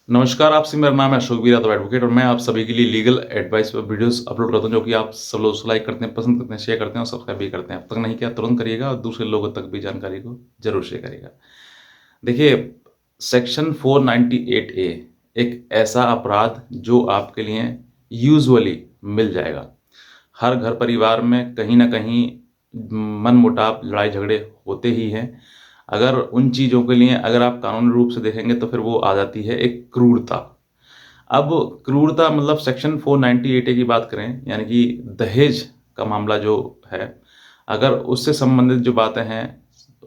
नमस्कार, आपसे मेरा नाम है अशोक वीर यादव एडवोकेट और मैं आप सभी के लिए लीगल एडवाइस पर वीडियोस अपलोड करता हूं जो कि आप सब लोग लाइक करते हैं, पसंद करते हैं, शेयर करते हैं और सब्सक्राइब भी करते हैं। अब तक नहीं किया तुरंत करिएगा और दूसरे लोगों तक भी जानकारी को जरूर शेयर करिएगा। देखिए, सेक्शन 498 ए एक ऐसा अपराध जो आपके लिए यूजुअली मिल जाएगा। हर घर परिवार में कहीं न कहीं मनमुटाव, लड़ाई झगड़े होते ही हैं। अगर उन चीज़ों के लिए अगर आप कानूनी रूप से देखेंगे तो फिर वो आ जाती है एक क्रूरता। अब क्रूरता मतलब सेक्शन 498 ए की बात करें, यानी कि दहेज का मामला जो है, अगर उससे संबंधित जो बातें हैं,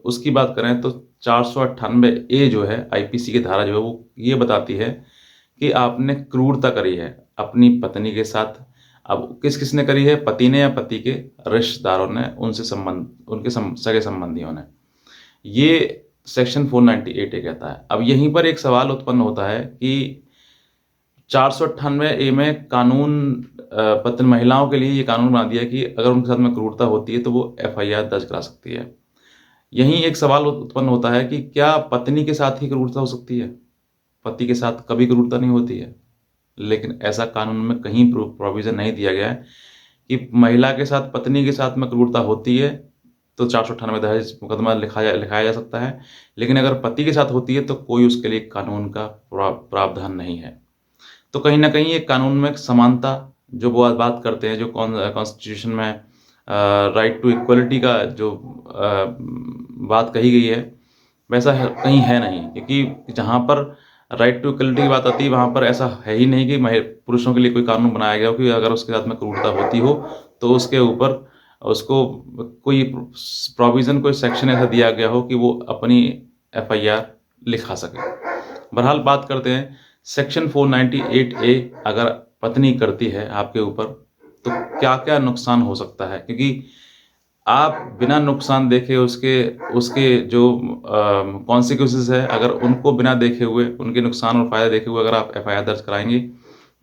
उसकी बात करें तो 498 ए जो है आईपीसी की धारा जो है वो ये बताती है कि आपने क्रूरता करी है अपनी पत्नी के साथ। अब किस-किस ने करी है? पति ने या पति के रिश्तेदारों ने, उनसे उनके सगे संबंधियों ने। ये सेक्शन 498 ए कहता है। अब यहीं पर एक सवाल उत्पन्न होता है कि 498 ए में कानून पत्नी महिलाओं के लिए ये कानून बना दिया कि अगर उनके साथ में क्रूरता होती है तो वो एफआईआर दर्ज करा सकती है। यहीं एक सवाल उत्पन्न होता है कि क्या पत्नी के साथ ही क्रूरता हो सकती है? पति के साथ कभी क्रूरता नहीं होती है। लेकिन ऐसा कानून में कहीं प्रोविज़न नहीं दिया गया है कि महिला के साथ, पत्नी के साथ में क्रूरता होती है तो 498 दहेज मुकदमा लिखाया जा सकता है। लेकिन अगर पति के साथ होती है तो कोई उसके लिए कानून का प्रावधान नहीं है। तो कहीं न कहीं ये कानून में एक समानता जो वो बात करते हैं, जो कॉन्स्टिट्यूशन में राइट टू इक्वालिटी का जो बात कही गई है, वैसा है कहीं है नहीं। क्योंकि जहाँ पर राइट टू इक्वालिटी की बात आती है, वहाँ पर ऐसा है ही नहीं कि पुरुषों के लिए कोई कानून बनाया गया हो कि अगर उसके साथ में क्रूरता होती हो, तो उसके ऊपर उसको कोई प्रोविज़न, कोई सेक्शन ऐसा दिया गया हो कि वो अपनी एफआईआर लिखा सके। बहरहाल बात करते हैं सेक्शन 498 ए अगर पत्नी करती है आपके ऊपर, तो क्या-क्या नुकसान हो सकता है? क्योंकि आप बिना नुकसान देखे उसके उसके जो कॉन्सिक्वेंसेज़ है, अगर उनको बिना देखे हुए, उनके नुकसान और फ़ायदे देखे हुए अगर आप एफआईआर दर्ज कराएँगे,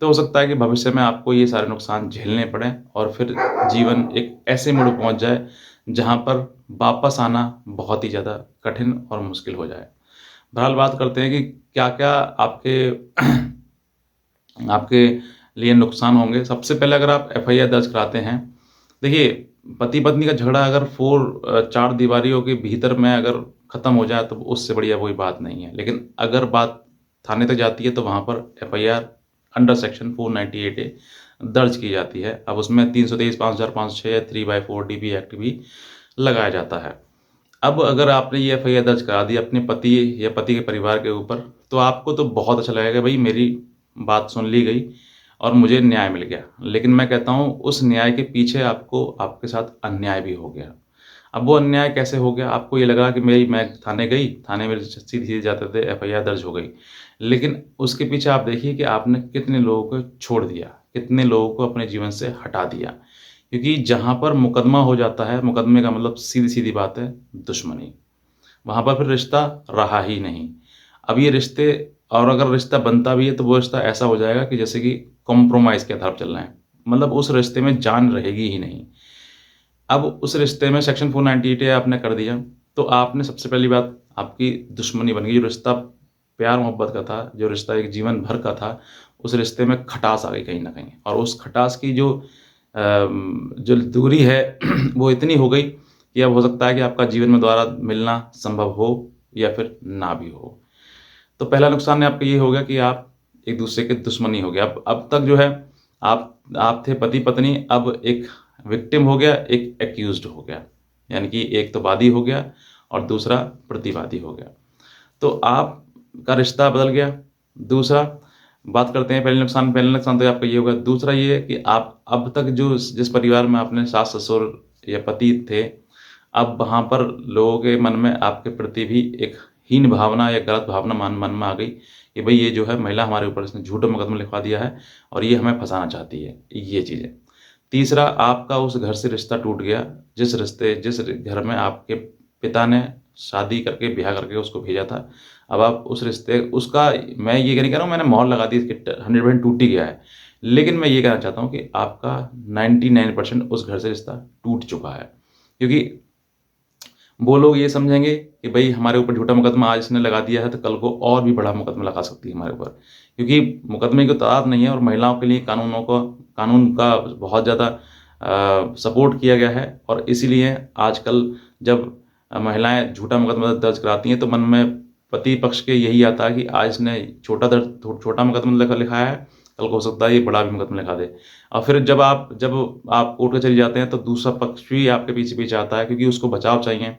तो हो सकता है कि भविष्य में आपको ये सारे नुकसान झेलने पड़ें और फिर जीवन एक ऐसे मोड़ पे पहुँच जाए, जहाँ पर वापस आना बहुत ही ज़्यादा कठिन और मुश्किल हो जाए। बहरहाल बात करते हैं कि क्या-क्या आपके आपके लिए नुकसान होंगे। सबसे पहले अगर आप एफआईआर दर्ज कराते हैं, देखिए पति-पत्नी का झगड़ा अगर चार दीवारियों के भीतर में अगर ख़त्म हो जाए तो उससे बढ़िया कोई बात नहीं है। लेकिन अगर बात थाने तक जाती है तो वहाँ पर एफआईआर अंडर सेक्शन 498 ए दर्ज की जाती है। अब उसमें 323, 5006, 3/4 डीबी एक्ट भी लगाया जाता है। अब अगर आपने ये एफआईआर दर्ज करा दी अपने पति या पति के परिवार के ऊपर, तो आपको तो बहुत अच्छा लगेगा, भई मेरी बात सुन ली गई और मुझे न्याय मिल गया। लेकिन मैं कहता हूँ उस न्याय के पीछे आपको आपके साथ अन्याय भी हो गया। अब वो अन्याय कैसे हो गया? आपको ये लगा कि मैं थाने गई, थाने में सीधे जाते थे एफआईआर दर्ज हो गई। लेकिन उसके पीछे आप देखिए कि आपने कितने लोगों को छोड़ दिया, कितने लोगों को अपने जीवन से हटा दिया। क्योंकि जहाँ पर मुकदमा हो जाता है, मुकदमे का मतलब सीधी-सीधी बात है दुश्मनी। वहाँ पर फिर रिश्ता रहा ही नहीं। अब ये रिश्ते, और अगर रिश्ता बनता भी है तो वो रिश्ता ऐसा हो जाएगा कि जैसे कि कॉम्प्रोमाइज़ के आधार पर चल रहे हैं। मतलब उस रिश्ते में जान रहेगी ही नहीं। अब उस रिश्ते में सेक्शन 498 आपने कर दिया, तो आपने सबसे पहली बात आपकी दुश्मनी बन गई। जो रिश्ता प्यार-मोहब्बत का था, जो रिश्ता एक जीवन भर का था, उस रिश्ते में खटास आ गई कहीं न कहीं। और उस खटास की जो दूरी है वो इतनी हो गई कि अब हो सकता है कि आपका जीवन में दोबारा मिलना संभव हो या फिर ना भी हो। तो पहला नुकसान आपका ये हो गया कि आप एक-दूसरे के दुश्मनी हो गए। अब तक जो है आप थे पति-पत्नी, अब एक विक्टिम हो गया, एक एक्यूज़्ड हो गया। यानी कि एक तो वादी हो गया और दूसरा प्रतिवादी हो गया। तो आपका रिश्ता बदल गया। दूसरा बात करते हैं, पहले नुकसान तो आपका ये होगा। दूसरा ये है कि आप अब तक जो जिस परिवार में आपने सास-ससुर या पति थे, अब वहाँ पर लोगों के मन में आपके प्रति भी एक हीन भावना या गलत भावना मन में आ गई कि भई ये जो है महिला हमारे ऊपर इसने झूठा मुकदमा लिखवा दिया है और ये हमें फँसाना चाहती है, ये चीज़ें। तीसरा, आपका उस घर से रिश्ता टूट गया, जिस घर में आपके पिता ने शादी करके, ब्याह करके उसको भेजा था। अब आप उस रिश्ते उसका, मैं ये नहीं कह रहा हूँ मैंने मोहर लगा दी कि 100% टूट ही गया है। लेकिन मैं ये कहना चाहता हूँ कि आपका 99% उस घर से रिश्ता टूट चुका है। क्योंकि वो लोग ये समझेंगे कि भई हमारे ऊपर झूठा मुकदमा आज इसने लगा दिया है, तो कल को और भी बड़ा मुकदमा लगा सकती है हमारे ऊपर। क्योंकि मुकदमे की तादाद नहीं है और महिलाओं के लिए कानून का बहुत ज़्यादा सपोर्ट किया गया है और इसीलिए आजकल जब महिलाएँ झूठा मुकदमा दर्ज कराती हैं, तो मन में पति पक्ष के यही आता है कि आज इसने छोटा मुकदमा लिखाया है, कल को हो सकता है ये बड़ा भी मुकदमा लिखा दे। और फिर जब आप कोर्ट कचहरी जाते हैं, तो दूसरा पक्ष भी आपके पीछे-पीछे आता है, क्योंकि उसको बचाव चाहिए।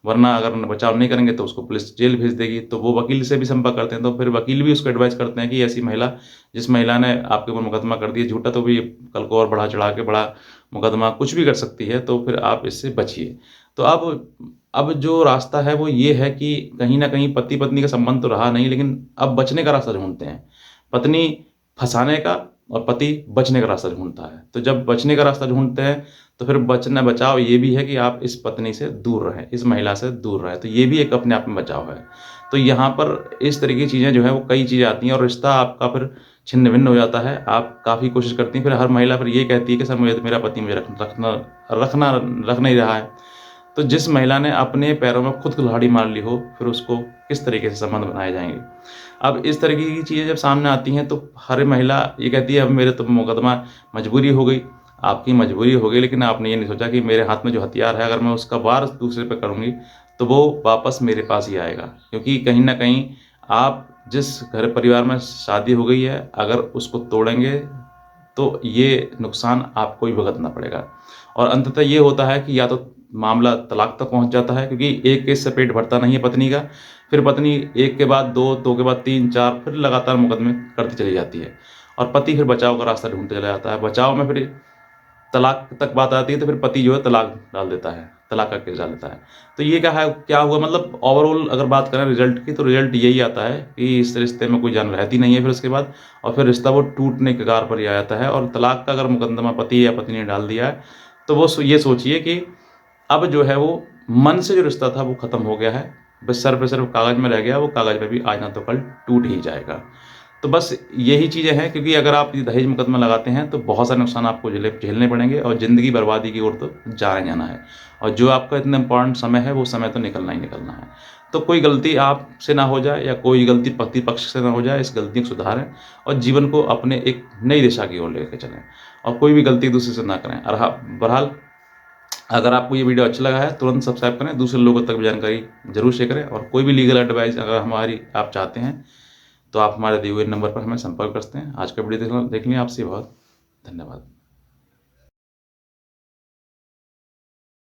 वरना अगर बचाव नहीं करेंगे तो उसको पुलिस जेल भेज देगी। तो वो वकील से भी संपर्क करते हैं, तो फिर वकील भी उसको एडवाइस करते हैं कि ऐसी महिला, जिस महिला ने आपके ऊपर मुकदमा कर दिया झूठा, तो भी कल को और बढ़ा-चढ़ा के बड़ा मुकदमा कुछ भी कर सकती है, तो फिर आप इससे बचिए। तो अब जो रास्ता है वो ये है कि कहीं न कहीं पति-पत्नी का संबंध तो रहा नहीं, लेकिन अब बचने का रास्ता ढूँढते हैं। पत्नी फँसाने का और पति बचने का रास्ता ढूँढता है। तो जब बचने का रास्ता ढूँढते हैं, तो फिर बचाव ये भी है कि आप इस पत्नी से दूर रहें, इस महिला से दूर रहें। तो ये भी एक अपने आप में बचाव है। तो यहाँ पर इस तरह की चीज़ें जो हैं, वो कई चीज़ें आती हैं और रिश्ता आपका फिर छिन्न-भिन्न हो जाता है। आप काफ़ी कोशिश करती हैं, फिर हर महिला फिर ये कहती है कि सर मुझे तो मेरा पति मुझे रख नहीं रहा है। तो जिस महिला ने अपने पैरों में खुद कुल्हाड़ी मार ली हो, फिर उसको किस तरीके से संबंध बनाए जाएँगे? अब इस तरीके की चीज़ें जब सामने आती हैं, तो हर महिला ये कहती है अब मेरे तो मुकदमा मजबूरी हो गई। आपकी मजबूरी हो गई, लेकिन आपने ये नहीं सोचा कि मेरे हाथ में जो हथियार है, अगर मैं उसका वार दूसरे पे करूँगी, तो वो वापस मेरे पास ही आएगा। क्योंकि कहीं न कहीं आप जिस घर परिवार में शादी हो गई है, अगर उसको तोड़ेंगे, तो ये नुकसान आपको ही भुगतना पड़ेगा। और अंततः ये होता है कि या तो मामला तलाक तक पहुँच जाता है, क्योंकि एक केस से पेट भरता नहीं है पत्नी का। फिर पत्नी एक के बाद 2, 2 के बाद 3, 4 फिर लगातार मुकदमे करती चली जाती है। और पति फिर बचाव का रास्ता ढूँढते चला जाता है। बचाव में फिर तलाक तक बात आती है, तो फिर पति जो है तलाक डाल देता है, तलाक का केस डाल देता है। तो ये क्या हुआ, मतलब ओवरऑल अगर बात करें रिज़ल्ट की, तो रिज़ल्ट यही आता है कि इस रिश्ते में कोई जान रहती नहीं है फिर उसके बाद, और फिर रिश्ता वो टूटने के कगार पर ही आ जाता है। और तलाक का अगर मुकदमा पति या पत्नी ने डाल दिया है, तो वो ये सोचिए कि अब जो है वो मन से जो रिश्ता था वो ख़त्म हो गया है। बस सर पे सिर्फ़ कागज़ में रह गया, वो कागज़ पे भी आज ना तो कल टूट ही जाएगा। तो बस यही चीज़ें हैं, क्योंकि अगर आप ये दहेज मुकदमा लगाते हैं, तो बहुत सारे नुकसान आपको झेलने पड़ेंगे और ज़िंदगी बर्बादी की ओर तो जाना ही जाना है। और जो आपका इतना इम्पोर्टेंट समय है, वो समय तो निकलना ही निकलना है। तो कोई गलती आपसे ना हो जाए या कोई गलती पति पक्ष से ना हो जाए, इस गलती को सुधारें और जीवन को अपने एक नई दिशा की ओर लेके चलें और कोई भी गलती दूसरे से ना करें। बहरहाल, अगर आपको ये वीडियो अच्छा लगा है, तुरंत सब्सक्राइब करें, दूसरे लोगों तक भी जानकारी ज़रूर शेयर करें और कोई भी लीगल एडवाइस अगर हमारी आप चाहते हैं, तो आप हमारे दिए हुए नंबर पर हमें संपर्क कर सकते हैं। आज का वीडियो देखने आपसे बहुत धन्यवाद।